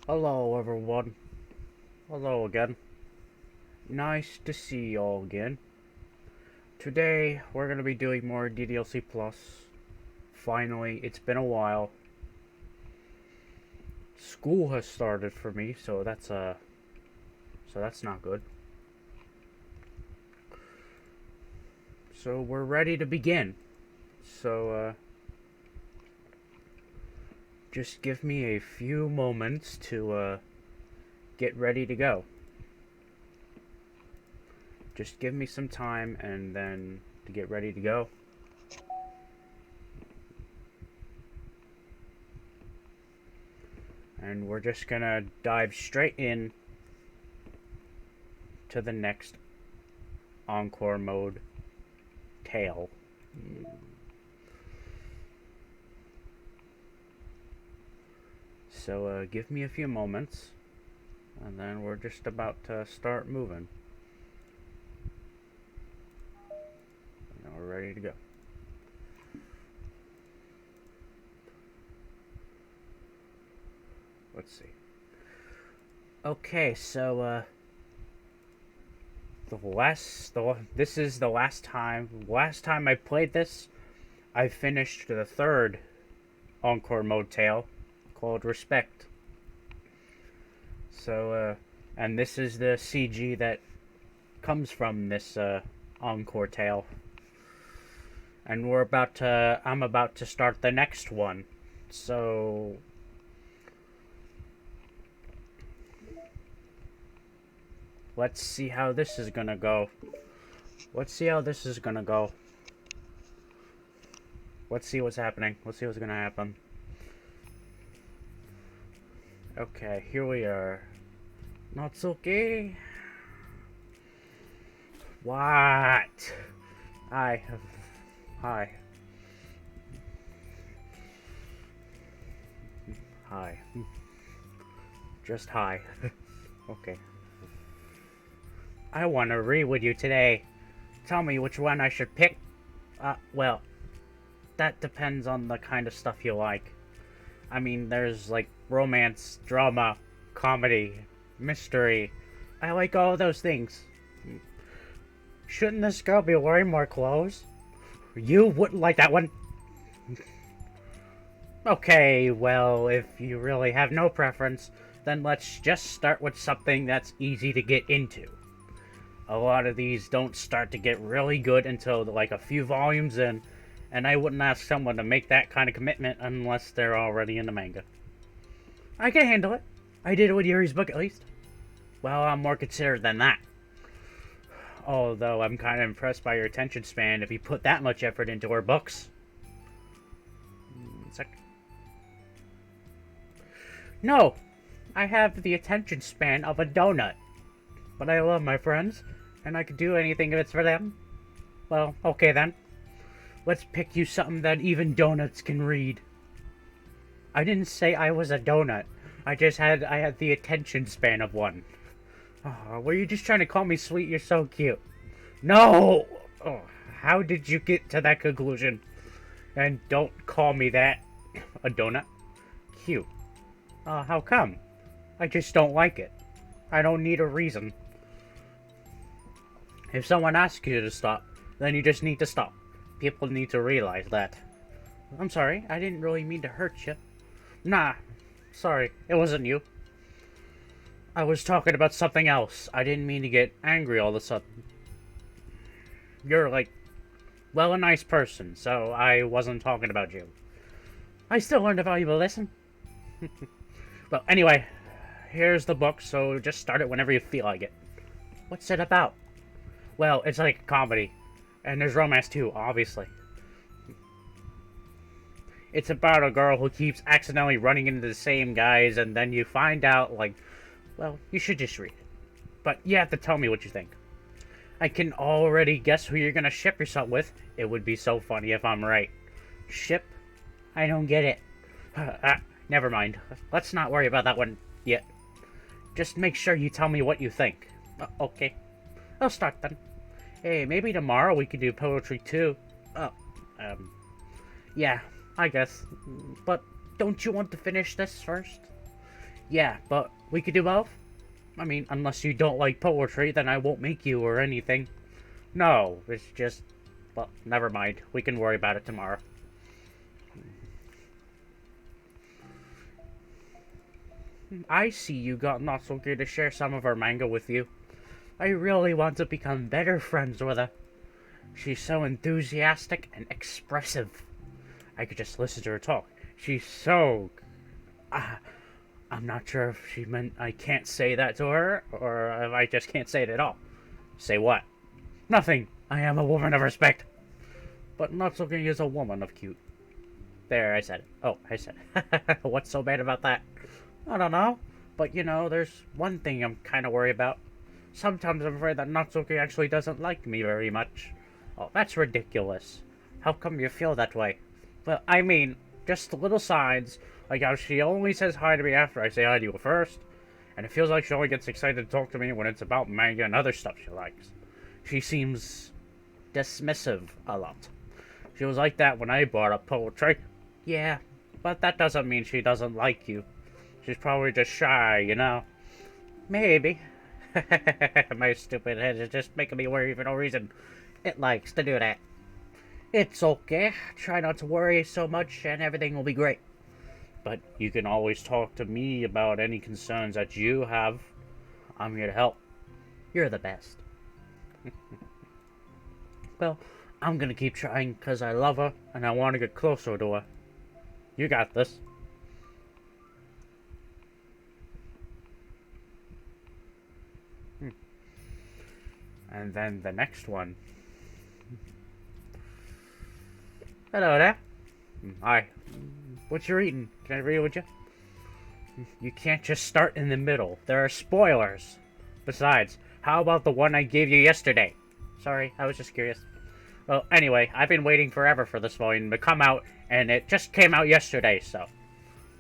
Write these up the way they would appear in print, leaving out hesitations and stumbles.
Hello everyone. Hello again. Nice to see y'all again. Today we're gonna be doing more DDLC Plus. Finally, it's been a while. School has started for me, so that's not good. So we're ready to begin. So just give me a few moments to get ready to go. Just give me some time and then to get ready to go. And we're just gonna dive straight in to the next Encore mode tale. So give me a few moments and then we're just about to start moving. And we're ready to go. Let's see. Okay, so this is the last time I played this, I finished the third Encore mode tale called Respect. So and this is the CG that comes from this Encore tale. And I'm about to start the next one. So let's see how this is gonna go. Let's see what's happening. Let's see what's gonna happen. Okay, here we are. Not okay. What? Hi. Hi. Hi. Just hi. Okay. I want to read with you today. Tell me which one I should pick. Well, that depends on the kind of stuff you like. I mean, there's like romance, drama, comedy, mystery. I like all those things. Shouldn't this girl be wearing more clothes? You wouldn't like that one. Okay, well, if you really have no preference, then let's just start with something that's easy to get into. A lot of these don't start to get really good until like a few volumes in, and I wouldn't ask someone to make that kind of commitment unless they're already in the manga. I can handle it. I did it with Yuri's book, at least. Well, I'm more considerate than that. Although I'm kind of impressed by your attention span if you put that much effort into her books. No, I have the attention span of a donut. But I love my friends, and I could do anything if it's for them. Well, okay then. Let's pick you something that even donuts can read. I didn't say I was a donut. I had the attention span of one. Oh, were you just trying to call me sweet? You're so cute. No! Oh, how did you get to that conclusion? And don't call me that. A donut? Cute. How come? I just don't like it. I don't need a reason. If someone asks you to stop, then you just need to stop. People need to realize that. I'm sorry, I didn't really mean to hurt you. Nah, sorry, it wasn't you. I was talking about something else. I didn't mean to get angry all of a sudden. You're like, well, a nice person, so I wasn't talking about you. I still learned a valuable lesson. Well, anyway, here's the book, so just start it whenever you feel like it. What's it about? Well, it's like a comedy. And there's romance too, obviously. It's about a girl who keeps accidentally running into the same guys, and then you find out, like, well, you should just read it. But you have to tell me what you think. I can already guess who you're gonna ship yourself with. It would be so funny if I'm right. Ship? I don't get it. Never mind. Let's not worry about that one yet. Just make sure you tell me what you think. Okay. I'll start then. Hey, maybe tomorrow we could do poetry too. Yeah, I guess. But don't you want to finish this first? Yeah, but we could do both? I mean, unless you don't like poetry, then I won't make you or anything. No, it's just... Well, never mind. We can worry about it tomorrow. I see you got Natsuki to share some of her manga with you. I really want to become better friends with her. She's so enthusiastic and expressive. I could just listen to her talk. She's so... I'm not sure if she meant I can't say that to her, or if I just can't say it at all. Say what? Nothing. I am a woman of respect. But Natsuki is a woman of cute. There, I said it. Oh, I said it. What's so bad about that? I don't know. But, you know, there's one thing I'm kind of worried about. Sometimes I'm afraid that Natsuki actually doesn't like me very much. Oh, that's ridiculous. How come you feel that way? Well, I mean, just little signs, like how she only says hi to me after I say hi to you first, and it feels like she only gets excited to talk to me when it's about manga and other stuff she likes. She seems dismissive a lot. She was like that when I brought up poetry. Yeah, but that doesn't mean she doesn't like you. She's probably just shy, you know? Maybe. My stupid head is just making me worry for no reason. It likes to do that. It's okay. Try not to worry so much and everything will be great. But you can always talk to me about any concerns that you have. I'm here to help. You're the best. Well, I'm gonna keep trying because I love her and I want to get closer to her. You got this. And then the next one. Hello there. Hi. What you eating? Can I read with you? You can't just start in the middle. There are spoilers. Besides, how about the one I gave you yesterday? Sorry, I was just curious. Well, anyway, I've been waiting forever for this volume to come out, and it just came out yesterday, so...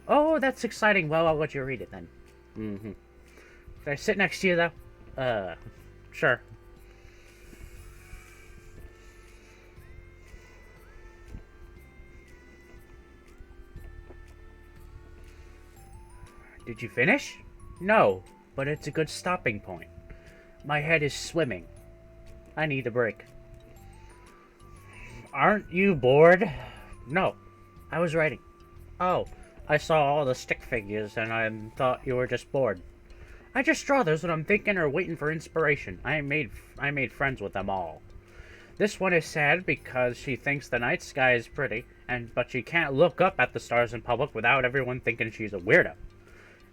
Oh, that's exciting. Well, I'll let you read it then. Can I sit next to you, though? Sure. Did you finish? No, but it's a good stopping point. My head is swimming. I need a break. Aren't you bored? No, I was writing. Oh, I saw all the stick figures and I thought you were just bored. I just draw those when I'm thinking or waiting for inspiration. I made friends with them all. This one is sad because she thinks the night sky is pretty, but she can't look up at the stars in public without everyone thinking she's a weirdo.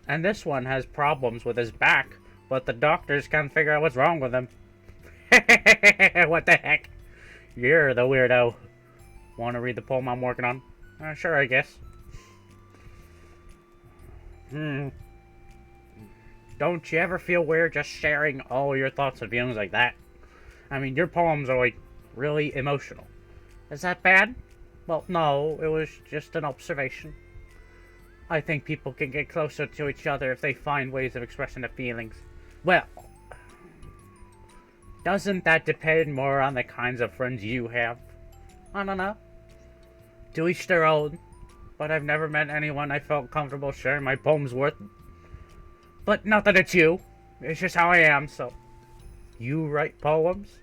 And this one has problems with his back, but the doctors can't figure out what's wrong with him. What the heck? You're the weirdo. Want to read the poem I'm working on? Sure, I guess. Don't you ever feel weird just sharing all your thoughts and feelings like that? I mean, your poems are, like, really emotional. Is that bad? Well, no, it was just an observation. I think people can get closer to each other if they find ways of expressing their feelings. Well, doesn't that depend more on the kinds of friends you have? I don't know. To each their own. But I've never met anyone I felt comfortable sharing my poems with. But not that it's you. It's just how I am, so... You write poems?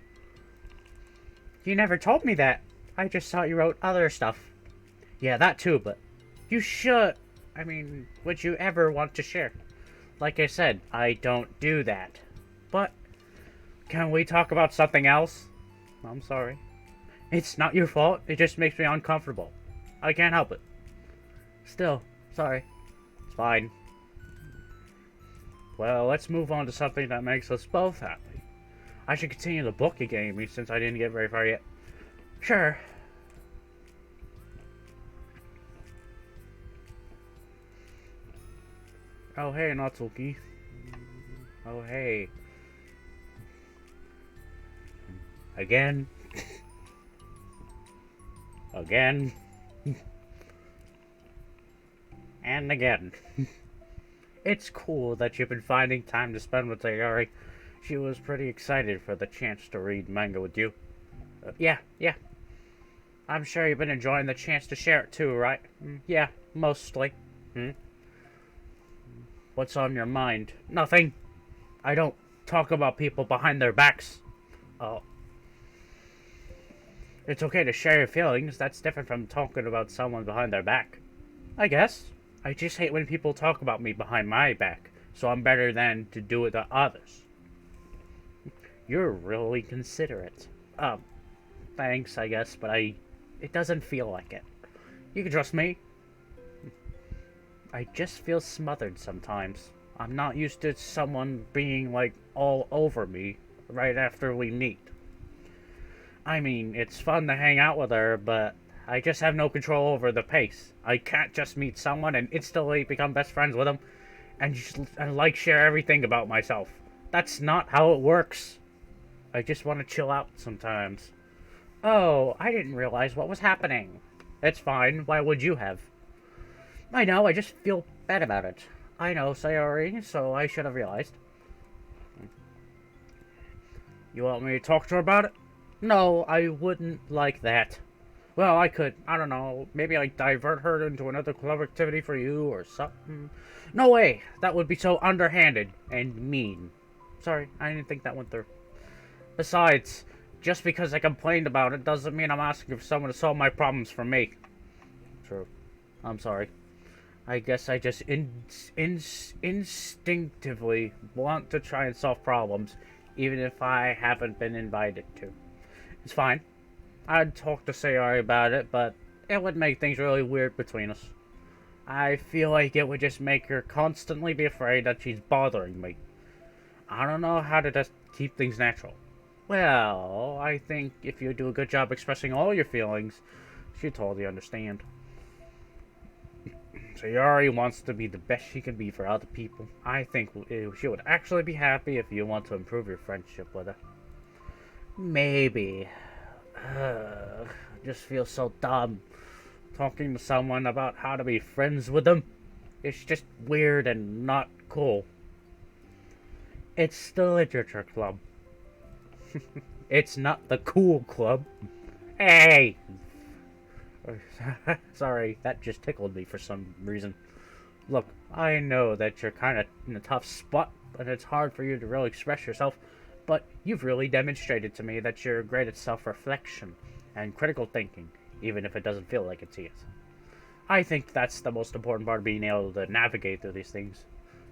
You never told me that. I just thought you wrote other stuff. Yeah, that too, but... You should... I mean, would you ever want to share? Like I said, I don't do that. But... Can we talk about something else? I'm sorry. It's not your fault. It just makes me uncomfortable. I can't help it. Still, sorry. It's fine. Well, let's move on to something that makes us both happy. I should continue the book you gave me since I didn't get very far yet. Sure. Oh, hey, Natsuki. Oh, hey. Again. Again. And again. It's cool that you've been finding time to spend with Sayori. She was pretty excited for the chance to read manga with you. Yeah. I'm sure you've been enjoying the chance to share it too, right? Yeah, mostly. What's on your mind? Nothing. I don't talk about people behind their backs. Oh. It's okay to share your feelings. That's different from talking about someone behind their back. I guess. I just hate when people talk about me behind my back, so I'm better than to do it to others. You're really considerate. Thanks, I guess, but it doesn't feel like it. You can trust me. I just feel smothered sometimes. I'm not used to someone being, like, all over me right after we meet. I mean, it's fun to hang out with her, but I just have no control over the pace. I can't just meet someone and instantly become best friends with them and like share everything about myself. That's not how it works. I just want to chill out sometimes. Oh, I didn't realize what was happening. It's fine. Why would you have? I know, I just feel bad about it. I know, Sayori, so I should have realized. You want me to talk to her about it? No, I wouldn't like that. Well, I could, I don't know, maybe I divert her into another club activity for you or something. No way! That would be so underhanded and mean. Sorry, I didn't think that went through. Besides, just because I complained about it doesn't mean I'm asking for someone to solve my problems for me. True. I'm sorry. I guess I just instinctively want to try and solve problems, even if I haven't been invited to. It's fine. I'd talk to Sayori about it, but it would make things really weird between us. I feel like it would just make her constantly be afraid that she's bothering me. I don't know how to just keep things natural. Well, I think if you do a good job expressing all your feelings, she'd totally understand. Sayori wants to be the best she can be for other people. I think she would actually be happy if you want to improve your friendship with her. Maybe. Just feel so dumb talking to someone about how to be friends with them. It's just weird and not cool. It's the literature club. It's not the cool club. Hey! Sorry, that just tickled me for some reason. Look, I know that you're kind of in a tough spot, and it's hard for you to really express yourself, but you've really demonstrated to me that you're great at self-reflection and critical thinking, even if it doesn't feel like it to you. I think that's the most important part of being able to navigate through these things.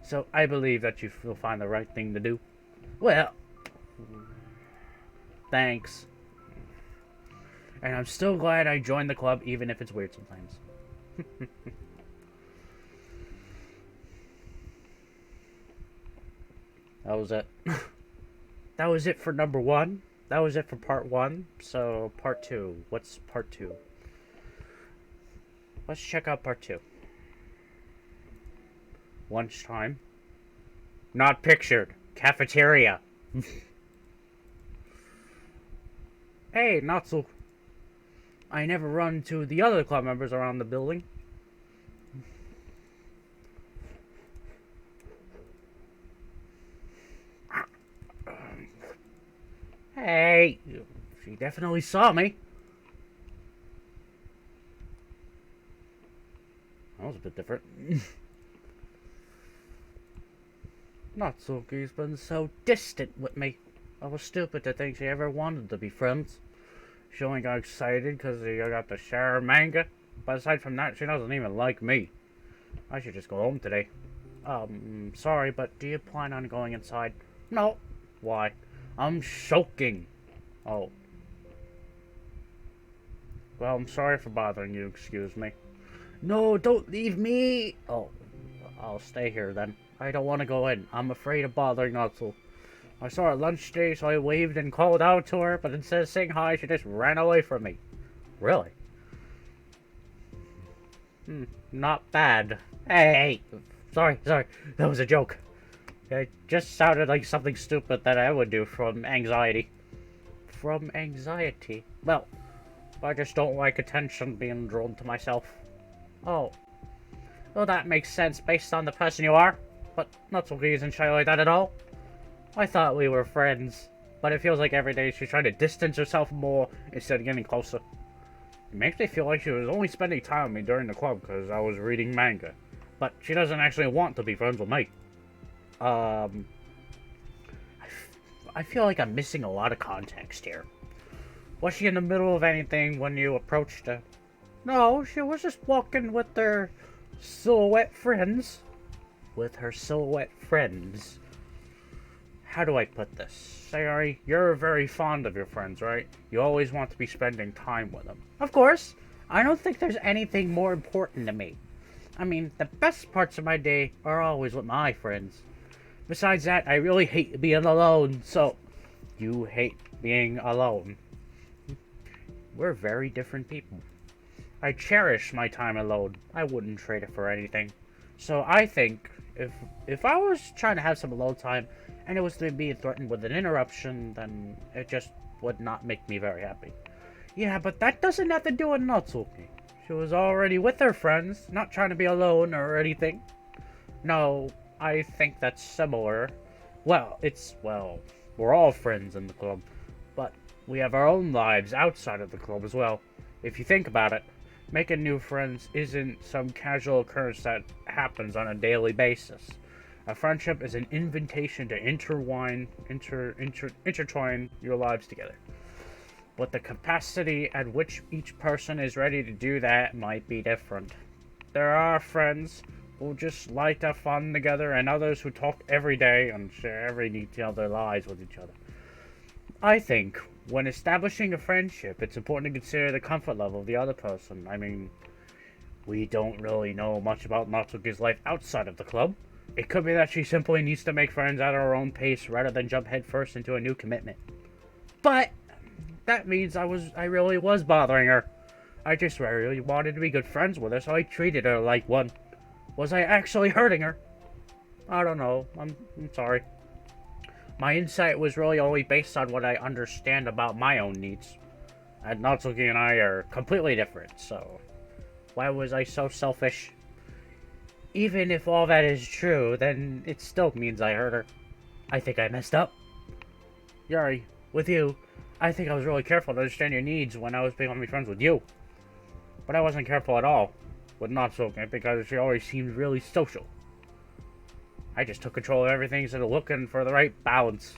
So I believe that you will find the right thing to do. Well, thanks. And I'm still glad I joined the club, even if it's weird sometimes. That was it. That was it for number 1. That was it for part 1. So, part 2. What's part 2? Let's check out part 2. Lunchtime. Not pictured. Cafeteria. Hey, Natsu. I never run to the other club members around the building. Hey, she definitely saw me. That was a bit different. Natsuki's been so distant with me. I was stupid to think she ever wanted to be friends. She only got excited because I got to share her manga. But aside from that, she doesn't even like me. I should just go home today. Sorry, but do you plan on going inside? No. Why? I'm soaking. Oh. Well, I'm sorry for bothering you, excuse me. No, don't leave me! Oh, I'll stay here then. I don't want to go in. I'm afraid of bothering Natsu. I saw her lunch today, so I waved and called out to her, but instead of saying hi, she just ran away from me. Really? Not bad. Hey! Sorry. That was a joke. It just sounded like something stupid that I would do from anxiety. From anxiety? Well, I just don't like attention being drawn to myself. Oh. Well, that makes sense based on the person you are. But Natsuki isn't shy like that at all. I thought we were friends. But it feels like every day she's trying to distance herself more instead of getting closer. It makes me feel like she was only spending time with me during the club because I was reading manga. but she doesn't actually want to be friends with me. Um, I feel like I'm missing a lot of context here. Was she in the middle of anything when you approached her? No, she was just walking with her silhouette friends. With her silhouette friends. How do I put this? Sayori, you're very fond of your friends, right? You always want to be spending time with them. Of course. I don't think there's anything more important to me. I mean, the best parts of my day are always with my friends. Besides that, I really hate being alone, so... You hate being alone. We're very different people. I cherish my time alone. I wouldn't trade it for anything. So I think, if I was trying to have some alone time, and it was to be threatened with an interruption, then it just would not make me very happy. Yeah, but that doesn't have to do with Natsuki. She was already with her friends, not trying to be alone or anything. No, I think that's similar. Well, we're all friends in the club, but we have our own lives outside of the club as well. If you think about it, making new friends isn't some casual occurrence that happens on a daily basis. A friendship is an invitation to intertwine your lives together. But the capacity at which each person is ready to do that might be different. There are friends who just like to have fun together, and others who talk every day and share every detail of their lives with each other. I think, when establishing a friendship, it's important to consider the comfort level of the other person. I mean, we don't really know much about Natsuki's life outside of the club. It could be that she simply needs to make friends at her own pace rather than jump headfirst into a new commitment. But that means I really was bothering her. I just really wanted to be good friends with her, so I treated her like one. Was I actually hurting her? I don't know. I'm sorry. My insight was really only based on what I understand about my own needs. And Natsuki and I are completely different, so why was I so selfish? Even if all that is true, then it still means I hurt her. I think I messed up. Yuri, with you, I think I was really careful to understand your needs when I was becoming friends with you. But I wasn't careful at all with Natsuki because she always seemed really social. I just took control of everything instead of looking for the right balance.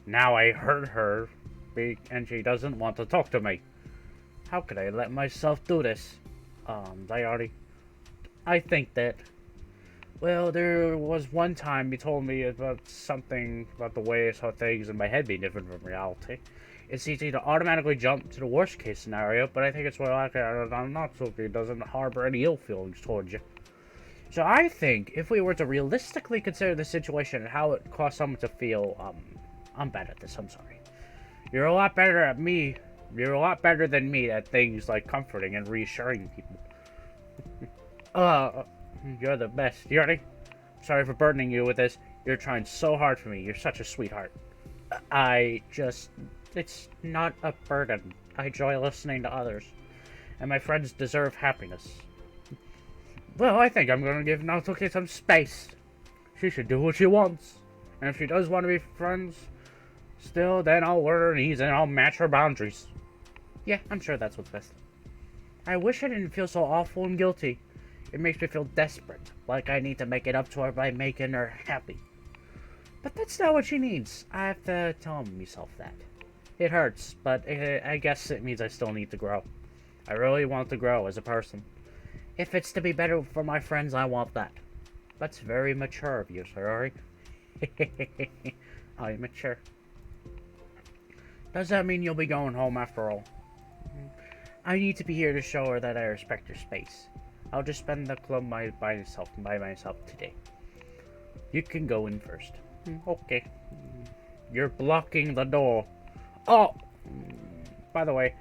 Now I hurt her, and she doesn't want to talk to me. How could I let myself do this? Sayori, I think that... Well, there was one time you told me about something about the way I saw things in my head being different from reality. It's easy to automatically jump to the worst case scenario, but I think it's more likely that Natsuki doesn't harbor any ill feelings towards you. So I think if we were to realistically consider the situation and how it caused someone to feel, I'm bad at this, I'm sorry. You're a lot better than me at things like comforting and reassuring people. You're the best. Yuri, sorry for burdening you with this. You're trying so hard for me. You're such a sweetheart. It's not a burden. I enjoy listening to others. And my friends deserve happiness. Well, I think I'm going to give Natsuki some space. She should do what she wants. And if she does want to be friends, still, then I'll let her needs and I'll match her boundaries. Yeah, I'm sure that's what's best. I wish I didn't feel so awful and guilty. It makes me feel desperate, like I need to make it up to her by making her happy. But that's not what she needs. I have to tell myself that. It hurts, but I guess it means I still need to grow. I really want to grow as a person. If it's to be better for my friends, I want that. That's very mature of you, Sayori. I'm mature. Does that mean you'll be going home after all? I need to be here to show her that I respect her space. I'll just spend the club by myself today. You can go in first. Okay. You're blocking the door. Oh! By the way,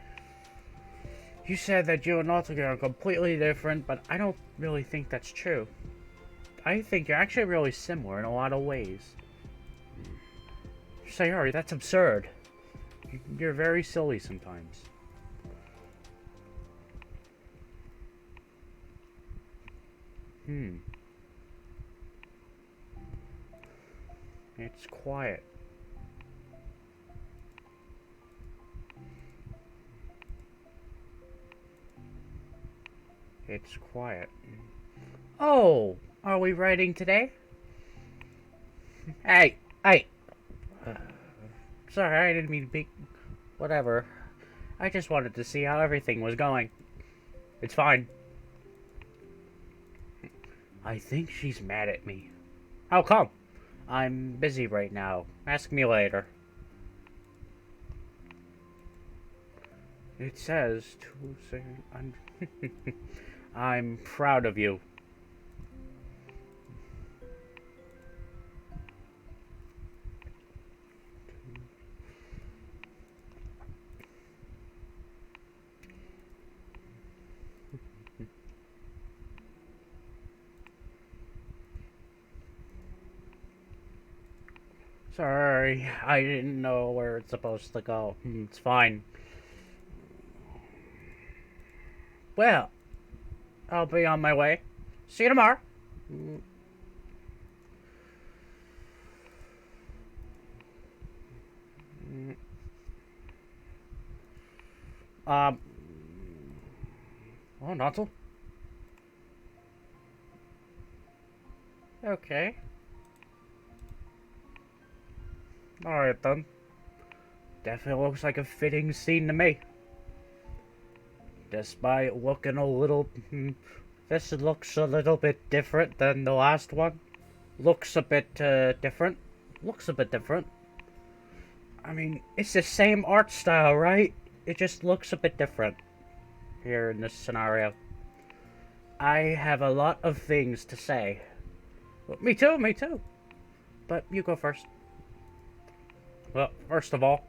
you said that you and Natsuki are completely different, but I don't really think that's true. I think you're actually really similar in a lot of ways. Sayori, that's absurd. You're very silly sometimes. It's quiet. It's quiet. Oh! Are we riding today? Hey, hey. Sorry, I didn't mean to be... Whatever. I just wanted to see how everything was going. It's fine. I think she's mad at me. How come? I'm busy right now. Ask me later. It says to say... I'm proud of you. Sorry, I didn't know where it's supposed to go. It's fine. Well, I'll be on my way. See you tomorrow. Um. Oh, Nonzel? Okay. Alright then. Definitely looks like a fitting scene to me. Despite looking a little... this looks a little bit different than the last one. Looks a bit different. Looks a bit different. I mean, it's the same art style, right? It just looks a bit different here in this scenario. I have a lot of things to say. Well, me too, me too. But you go first. Well, first of all,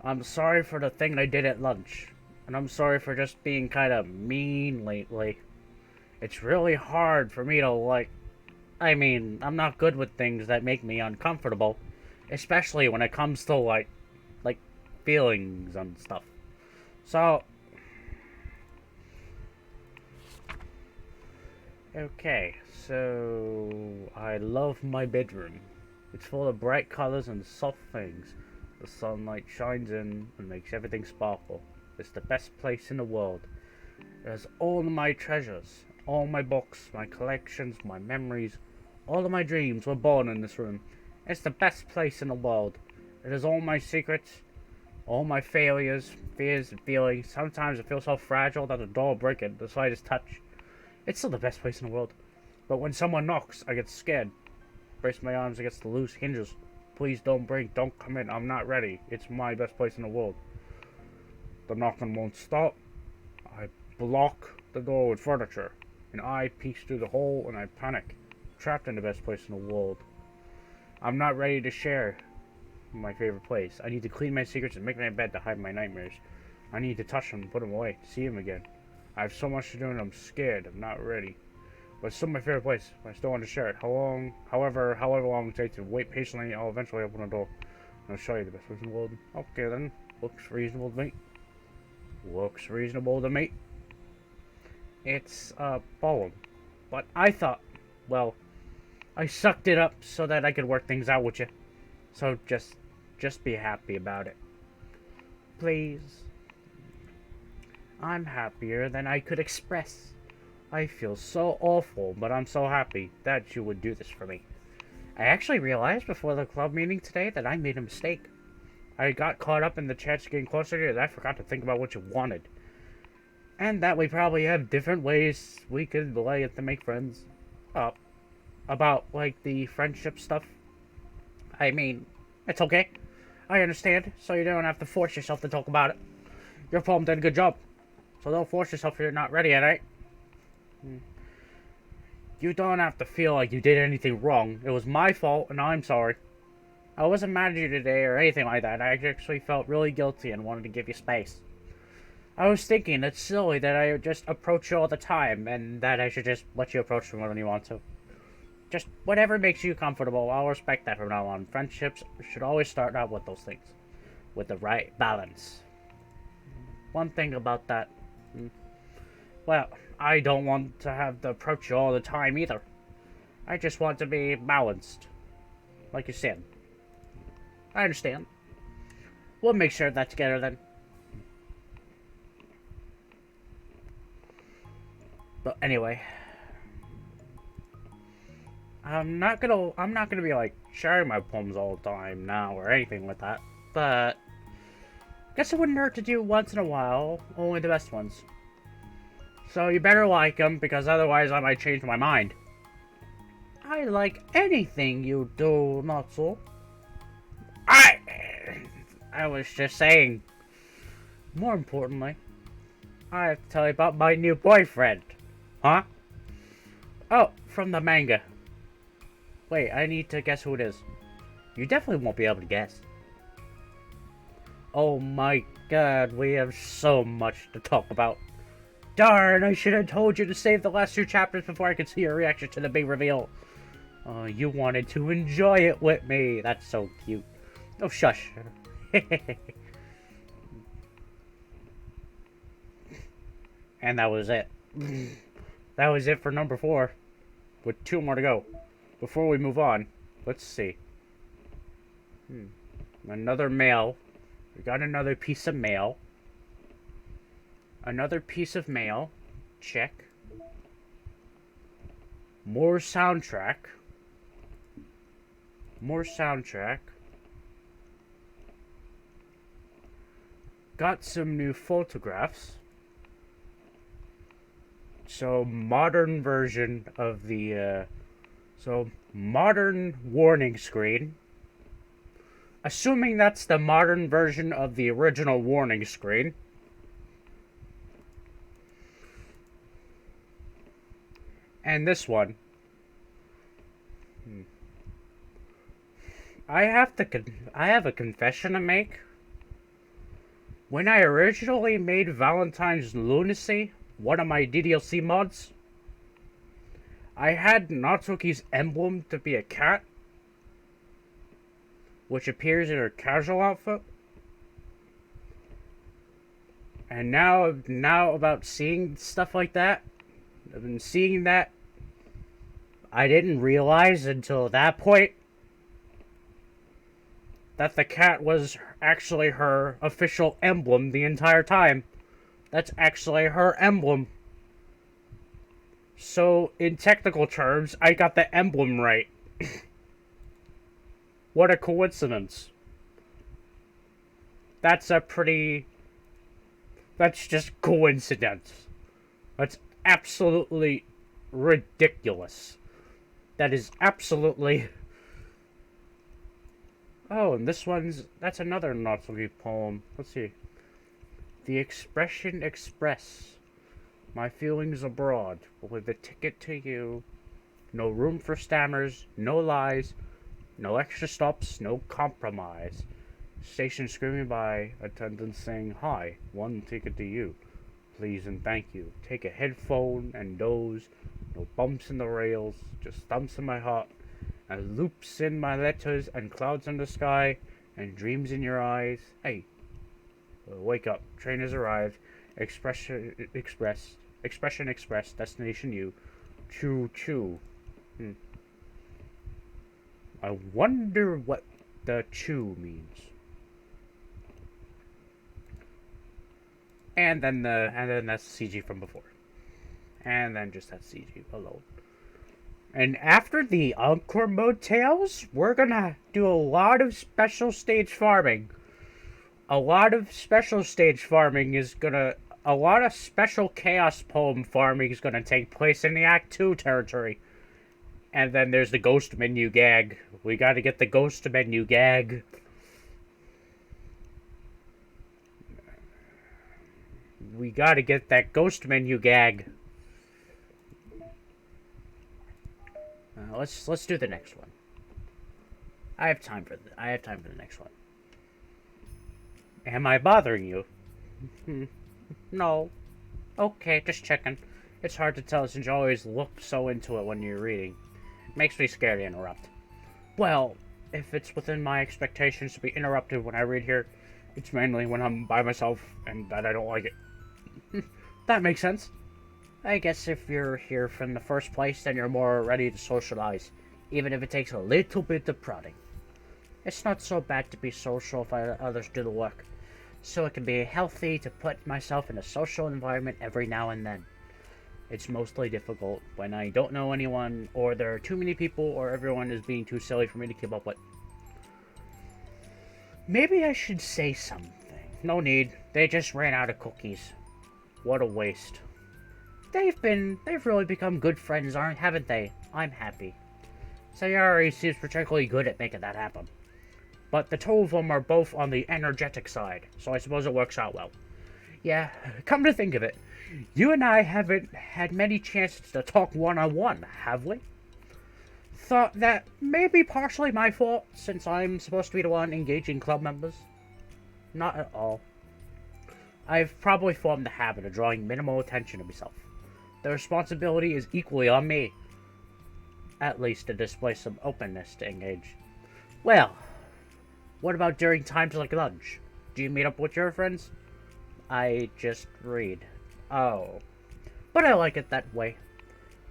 I'm sorry for the thing I did at lunch. And I'm sorry for just being kind of mean lately. It's really hard for me to, like... I mean, I'm not good with things that make me uncomfortable. Especially when it comes to, like feelings and stuff. So... okay, so... I love my bedroom. It's full of bright colors and soft things. The sunlight shines in and makes everything sparkle. It's the best place in the world. It has all of my treasures, all my books, my collections, my memories. All of my dreams were born in this room. It's the best place in the world. It has all my secrets, all my failures, fears, and feelings. Sometimes it feels so fragile that the door will break it the slightest touch. It's still the best place in the world. But when someone knocks, I get scared. Brace my arms against the loose hinges. Please don't break, don't come in, I'm not ready. It's my best place in the world. The knocking won't stop. I block the door with furniture. An eye peeks through the hole and I panic. Trapped in the best place in the world. I'm not ready to share my favorite place. I need to clean my secrets and make my bed to hide my nightmares. I need to touch him, put him away, see him again. I have so much to do and I'm scared. I'm not ready. But it's still my favorite place. I still want to share it. However long it takes to wait patiently, I'll eventually open the door. And I'll show you the best place in the world. Okay then. Looks reasonable to me. Looks reasonable to me. It's a poem. But I thought, well, I sucked it up so that I could work things out with you. So just be happy about it. Please. I'm happier than I could express. I feel so awful, but I'm so happy that you would do this for me. I actually realized before the club meeting today that I made a mistake. I got caught up in the chance of getting closer to you that I forgot to think about what you wanted. And that we probably have different ways we could like to make friends. About, like, the friendship stuff. I mean, it's okay. I understand, so you don't have to force yourself to talk about it. Your poem did a good job. So don't force yourself if you're not ready yet, right? You don't have to feel like you did anything wrong. It was my fault, and I'm sorry. I wasn't mad at you today or anything like that. I actually felt really guilty and wanted to give you space. I was thinking it's silly that I just approach you all the time, and that I should just let you approach me when you want to. Just whatever makes you comfortable. I'll respect that from now on. Friendships should always start out with those things. With the right balance. One thing about that. Well, I don't want to have to approach you all the time either. I just want to be balanced. Like you said. I understand. We'll make sure of that together then. But anyway, I'm not gonna be like sharing my poems all the time now or anything like that. But guess it wouldn't hurt to do once in a while, only the best ones. So you better like them, because otherwise I might change my mind. I like anything you do, Nutzel. I was just saying. More importantly, I have to tell you about my new boyfriend. Huh? Oh, from the manga. Wait, I need to guess who it is. You definitely won't be able to guess. Oh my god, we have so much to talk about. Darn, I should have told you to save the last 2 chapters before I could see your reaction to the big reveal. Oh, you wanted to enjoy it with me. That's so cute. Oh, shush. And that was it. That was it for number 4. With 2 more to go. Before we move on, let's see. Another mail. We got another piece of mail. Another piece of mail. Check. More soundtrack. More soundtrack. Got some new photographs. So, modern version of the, modern warning screen. Assuming that's the modern version of the original warning screen. And this one. I have a confession to make. When I originally made Valentine's Lunacy one of my DDLC mods, I had Natsuki's emblem to be a cat, which appears in her casual outfit. And now about seeing stuff like that, I've been seeing that, I didn't realize until that point that the cat was actually her official emblem the entire time. That's actually her emblem. So, in technical terms, I got the emblem right. What a coincidence. That's just coincidence. That's absolutely ridiculous. That is absolutely... Oh, and that's another Natsuki poem. Let's see. The expression express my feelings abroad with a ticket to you. No room for stammers, no lies, no extra stops, no compromise. Station screaming by, attendants saying hi, 1 ticket to you. Please and thank you. Take a headphone and doze. No bumps in the rails, just thumps in my heart, and loops in my letters, and clouds in the sky, and dreams in your eyes. Hey, wake up. Train has arrived. Expression express. Destination you. Choo choo. I wonder what the choo means. And then that's CG from before. And then just that CG alone. And after the Encore mode tales, we're gonna do a lot of special stage farming. A lot of special chaos poem farming is gonna take place in the Act 2 territory. And then there's the ghost menu gag. We gotta get the ghost menu gag. We gotta get that ghost menu gag. Let's do the next one. I have time for the next one. Am I bothering you? No. Okay, just checking. It's hard to tell since you always look so into it when you're reading. It makes me scared to interrupt. Well, if it's within my expectations to be interrupted when I read here, it's mainly when I'm by myself and that I don't like it. That makes sense. I guess if you're here from the first place, then you're more ready to socialize, even if it takes a little bit of prodding. It's not so bad to be social if others do the work, so it can be healthy to put myself in a social environment every now and then. It's mostly difficult when I don't know anyone, or there are too many people, or everyone is being too silly for me to keep up with. Maybe I should say something. No need. They just ran out of cookies. What a waste. They've really become good friends, haven't they? I'm happy. Sayori seems particularly good at making that happen. But the two of them are both on the energetic side, so I suppose it works out well. Yeah, come to think of it, you and I haven't had many chances to talk one-on-one, have we? Thought that may be partially my fault, since I'm supposed to be the one engaging club members. Not at all. I've probably formed the habit of drawing minimal attention to myself. The responsibility is equally on me. At least to display some openness to engage. Well, what about during times like lunch? Do you meet up with your friends? I just read. Oh. But I like it that way.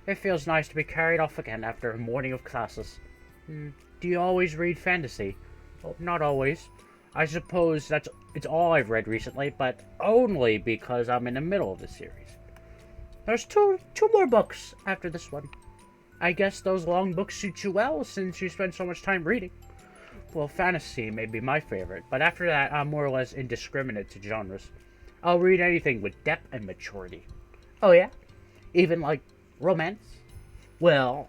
It feels nice to be carried off again after a morning of classes. Do you always read fantasy? Well, not always. I suppose it's all I've read recently, but only because I'm in the middle of the series. There's two more books after this one. I guess those long books suit you well, since you spend so much time reading. Well, fantasy may be my favorite, but after that, I'm more or less indiscriminate to genres. I'll read anything with depth and maturity. Oh yeah? Even, like, romance? Well,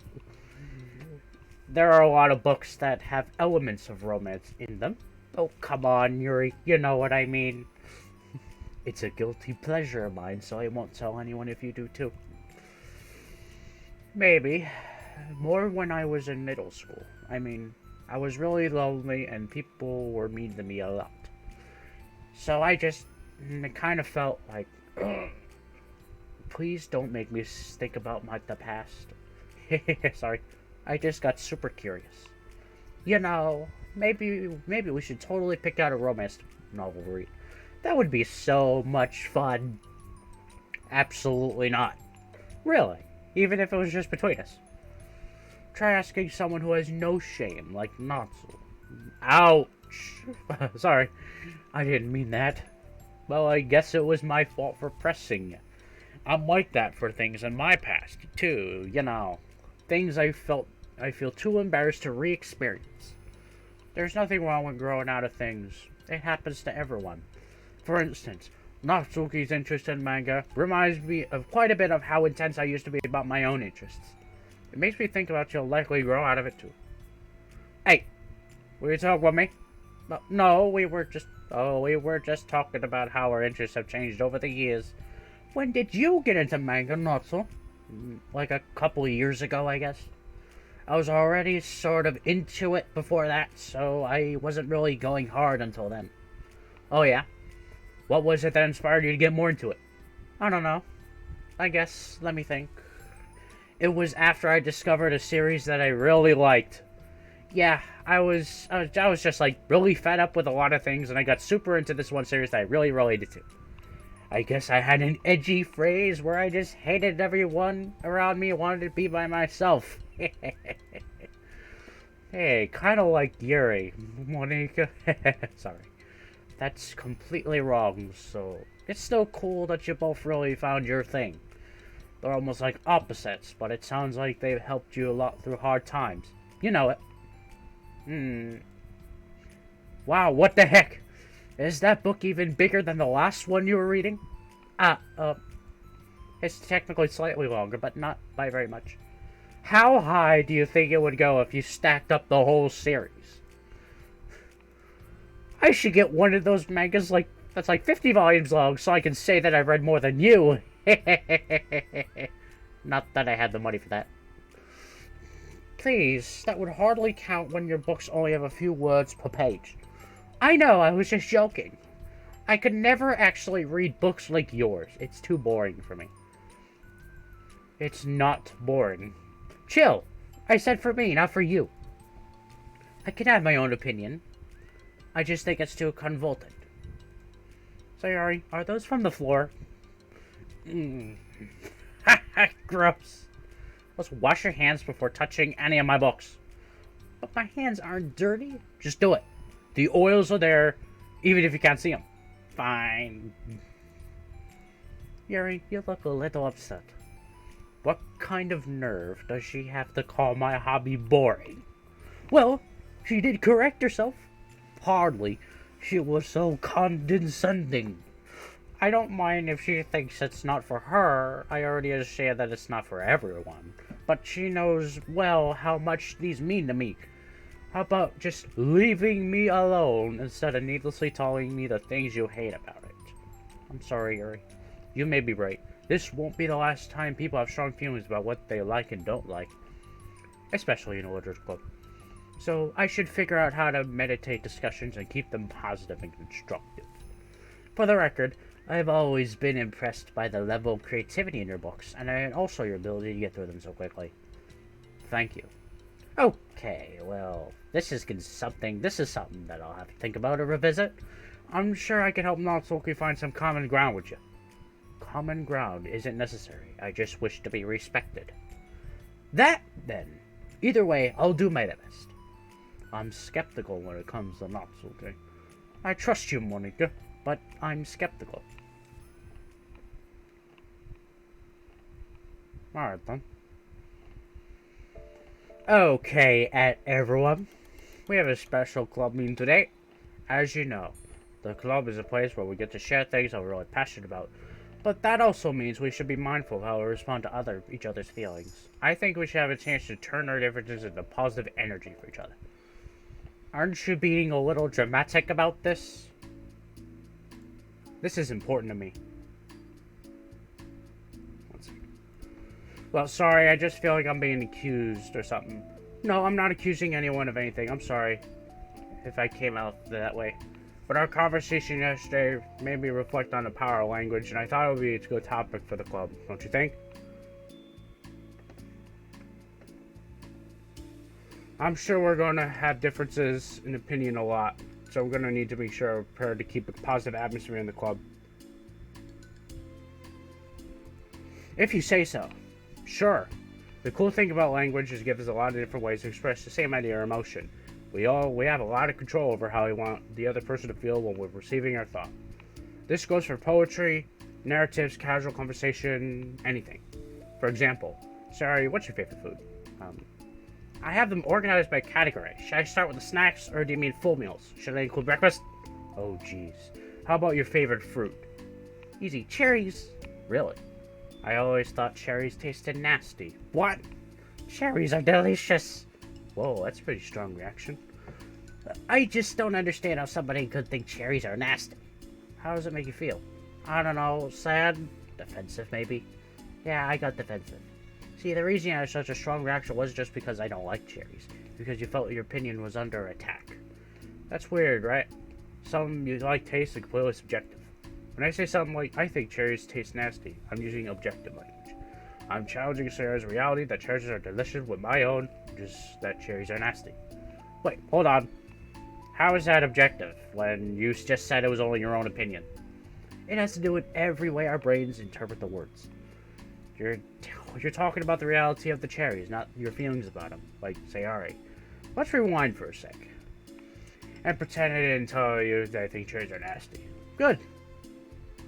there are a lot of books that have elements of romance in them. Oh, come on, Yuri, you know what I mean. It's a guilty pleasure of mine, so I won't tell anyone if you do too. Maybe. More when I was in middle school. I mean, I was really lonely and people were mean to me a lot. So I just kind of felt like, please don't make me think about the past. Sorry. I just got super curious. You know, maybe we should totally pick out a romance novel to read. That would be so much fun. Absolutely not. Really. Even if it was just between us. Try asking someone who has no shame, like Natsu. Ouch. Sorry. I didn't mean that. Well, I guess it was my fault for pressing you. I'm like that for things in my past, too, you know. Things I feel too embarrassed to re-experience. There's nothing wrong with growing out of things. It happens to everyone. For instance, Natsuki's interest in manga reminds me of quite a bit of how intense I used to be about my own interests. It makes me think about you'll likely grow out of it too. Hey, will you talk with me? No, we were just talking about how our interests have changed over the years. When did you get into manga, Natsu? Like a couple of years ago, I guess. I was already sort of into it before that, so I wasn't really going hard until then. Oh yeah? What was it that inspired you to get more into it? I don't know. I guess, let me think. It was after I discovered a series that I really liked. Yeah, I was just like really fed up with a lot of things, and I got super into this one series that I really related to. I guess I had an edgy phrase where I just hated everyone around me and wanted to be by myself. Hey, kind of like Yuri. Monica. Sorry. That's completely wrong, so it's still cool that you both really found your thing. They're almost like opposites, but it sounds like they've helped you a lot through hard times. You know it. Wow, what the heck? Is that book even bigger than the last one you were reading? It's technically slightly longer, but not by very much. How high do you think it would go if you stacked up the whole series? I should get one of those mangas that's like 50 volumes long so I can say that I've read more than you. Not that I had the money for that. Please, that would hardly count when your books only have a few words per page. I know, I was just joking. I could never actually read books like yours. It's too boring for me. It's not boring. Chill. I said for me, not for you. I can have my own opinion. I just think it's too convoluted. Sorry, are those from the floor? Gross. Let's wash your hands before touching any of my books. But my hands aren't dirty. Just do it. The oils are there, even if you can't see them. Fine. Yuri, you look a little upset. What kind of nerve does she have to call my hobby boring? Well, she did correct herself. Hardly. She was so condescending. I don't mind if she thinks it's not for her. I already understand that it's not for everyone. But she knows well how much these mean to me. How about just leaving me alone instead of needlessly telling me the things you hate about it? I'm sorry, Yuri. You may be right. This won't be the last time people have strong feelings about what they like and don't like. Especially in a literature club. So I should figure out how to meditate discussions and keep them positive and constructive. For the record, I've always been impressed by the level of creativity in your books, and also your ability to get through them so quickly. Thank you. Okay, well, this is something that I'll have to think about or revisit. I'm sure I can help Natsuki find some common ground with you. Common ground isn't necessary. I just wish to be respected. That, then. Either way, I'll do my best. I'm skeptical when it comes to Natsuki. I trust you, Monika, but I'm skeptical. Alright, then. Okay, everyone. We have a special club meeting today. As you know, the club is a place where we get to share things that we're really passionate about. But that also means we should be mindful of how we respond to each other's feelings. I think we should have a chance to turn our differences into positive energy for each other. Aren't you being a little dramatic about this? This is important to me. Well, sorry, I just feel like I'm being accused or something. No, I'm not accusing anyone of anything. I'm sorry if I came out that way. But our conversation yesterday made me reflect on the power of language, and I thought it would be a good topic for the club, don't you think? I'm sure we're going to have differences in opinion a lot, so we're going to need to make sure we're prepared to keep a positive atmosphere in the club. If you say so. Sure. The cool thing about language is it gives us a lot of different ways to express the same idea or emotion. We have a lot of control over how we want the other person to feel when we're receiving our thought. This goes for poetry, narratives, casual conversation, anything. For example, sorry, what's your favorite food? I have them organized by category. Should I start with the snacks, or do you mean full meals? Should I include breakfast? Oh, jeez. How about your favorite fruit? Easy. Cherries. Really? I always thought cherries tasted nasty. What? Cherries are delicious. Whoa, that's a pretty strong reaction. I just don't understand how somebody could think cherries are nasty. How does it make you feel? I don't know, sad? Defensive, maybe? Yeah, I got defensive. See, the reason I had such a strong reaction was just because I don't like cherries. Because you felt your opinion was under attack. That's weird, right? Some you like taste is completely subjective. When I say something like, I think cherries taste nasty, I'm using objective language. I'm challenging Sarah's reality that cherries are delicious with my own, just that cherries are nasty. Wait, hold on. How is that objective when you just said it was only your own opinion? It has to do with every way our brains interpret the words. You're talking about the reality of the cherries, not your feelings about them. Like, say, alright, let's rewind for a sec. And pretend I didn't tell you that I think cherries are nasty. Good.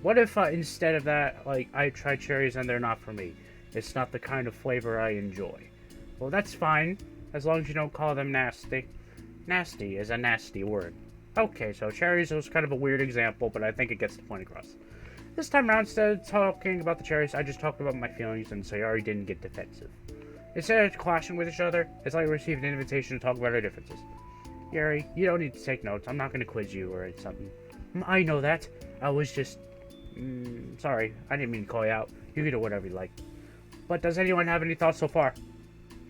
What if instead of that, like, I try cherries and they're not for me? It's not the kind of flavor I enjoy. Well, that's fine, as long as you don't call them nasty. Nasty is a nasty word. Okay, so cherries was kind of a weird example, but I think it gets the point across. This time around, instead of talking about the cherries, I just talked about my feelings, and Sayori didn't get defensive. Instead of clashing with each other, it's like we received an invitation to talk about our differences. Yuri, you don't need to take notes. I'm not going to quiz you or something. I know that. I was just... sorry, I didn't mean to call you out. You can do whatever you like. But does anyone have any thoughts so far?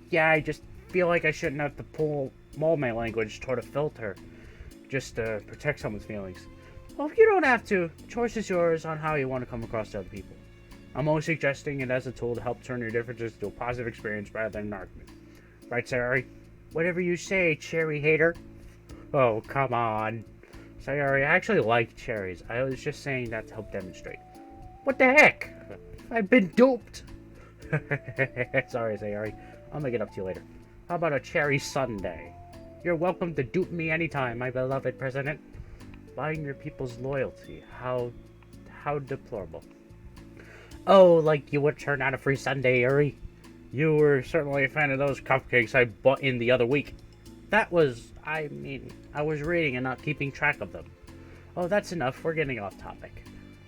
Yeah, I just feel like I shouldn't have to pull my language toward a filter just to protect someone's feelings. Well, you don't have to. The choice is yours on how you want to come across to other people. I'm only suggesting it as a tool to help turn your differences into a positive experience rather than an argument. Right, Sayori? Whatever you say, cherry hater. Oh, come on. Sayori, I actually like cherries. I was just saying that to help demonstrate. What the heck? I've been duped. Sorry, Sayori. I'll make it up to you later. How about a cherry sundae? You're welcome to dupe me anytime, my beloved president. Buying your people's loyalty. How deplorable. Oh, like you would turn out a free sundae, Yuri. You were certainly a fan of those cupcakes I bought in the other week. That was, I was reading and not keeping track of them. Oh, that's enough. We're getting off topic.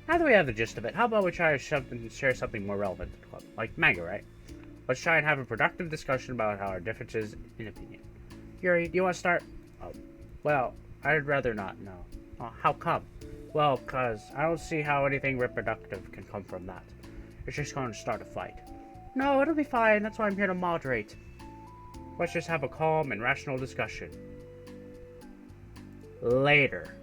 Now that we have the gist of it, how about we try to share something more relevant to the club? Like manga, right? Let's try and have a productive discussion about how our differences in opinion. Yuri, do you want to start? Oh, well, I'd rather not, no. How come? Well, 'cause I don't see how anything reproductive can come from that. It's just going to start a fight. No, it'll be fine. That's why I'm here to moderate. Let's just have a calm and rational discussion. Later.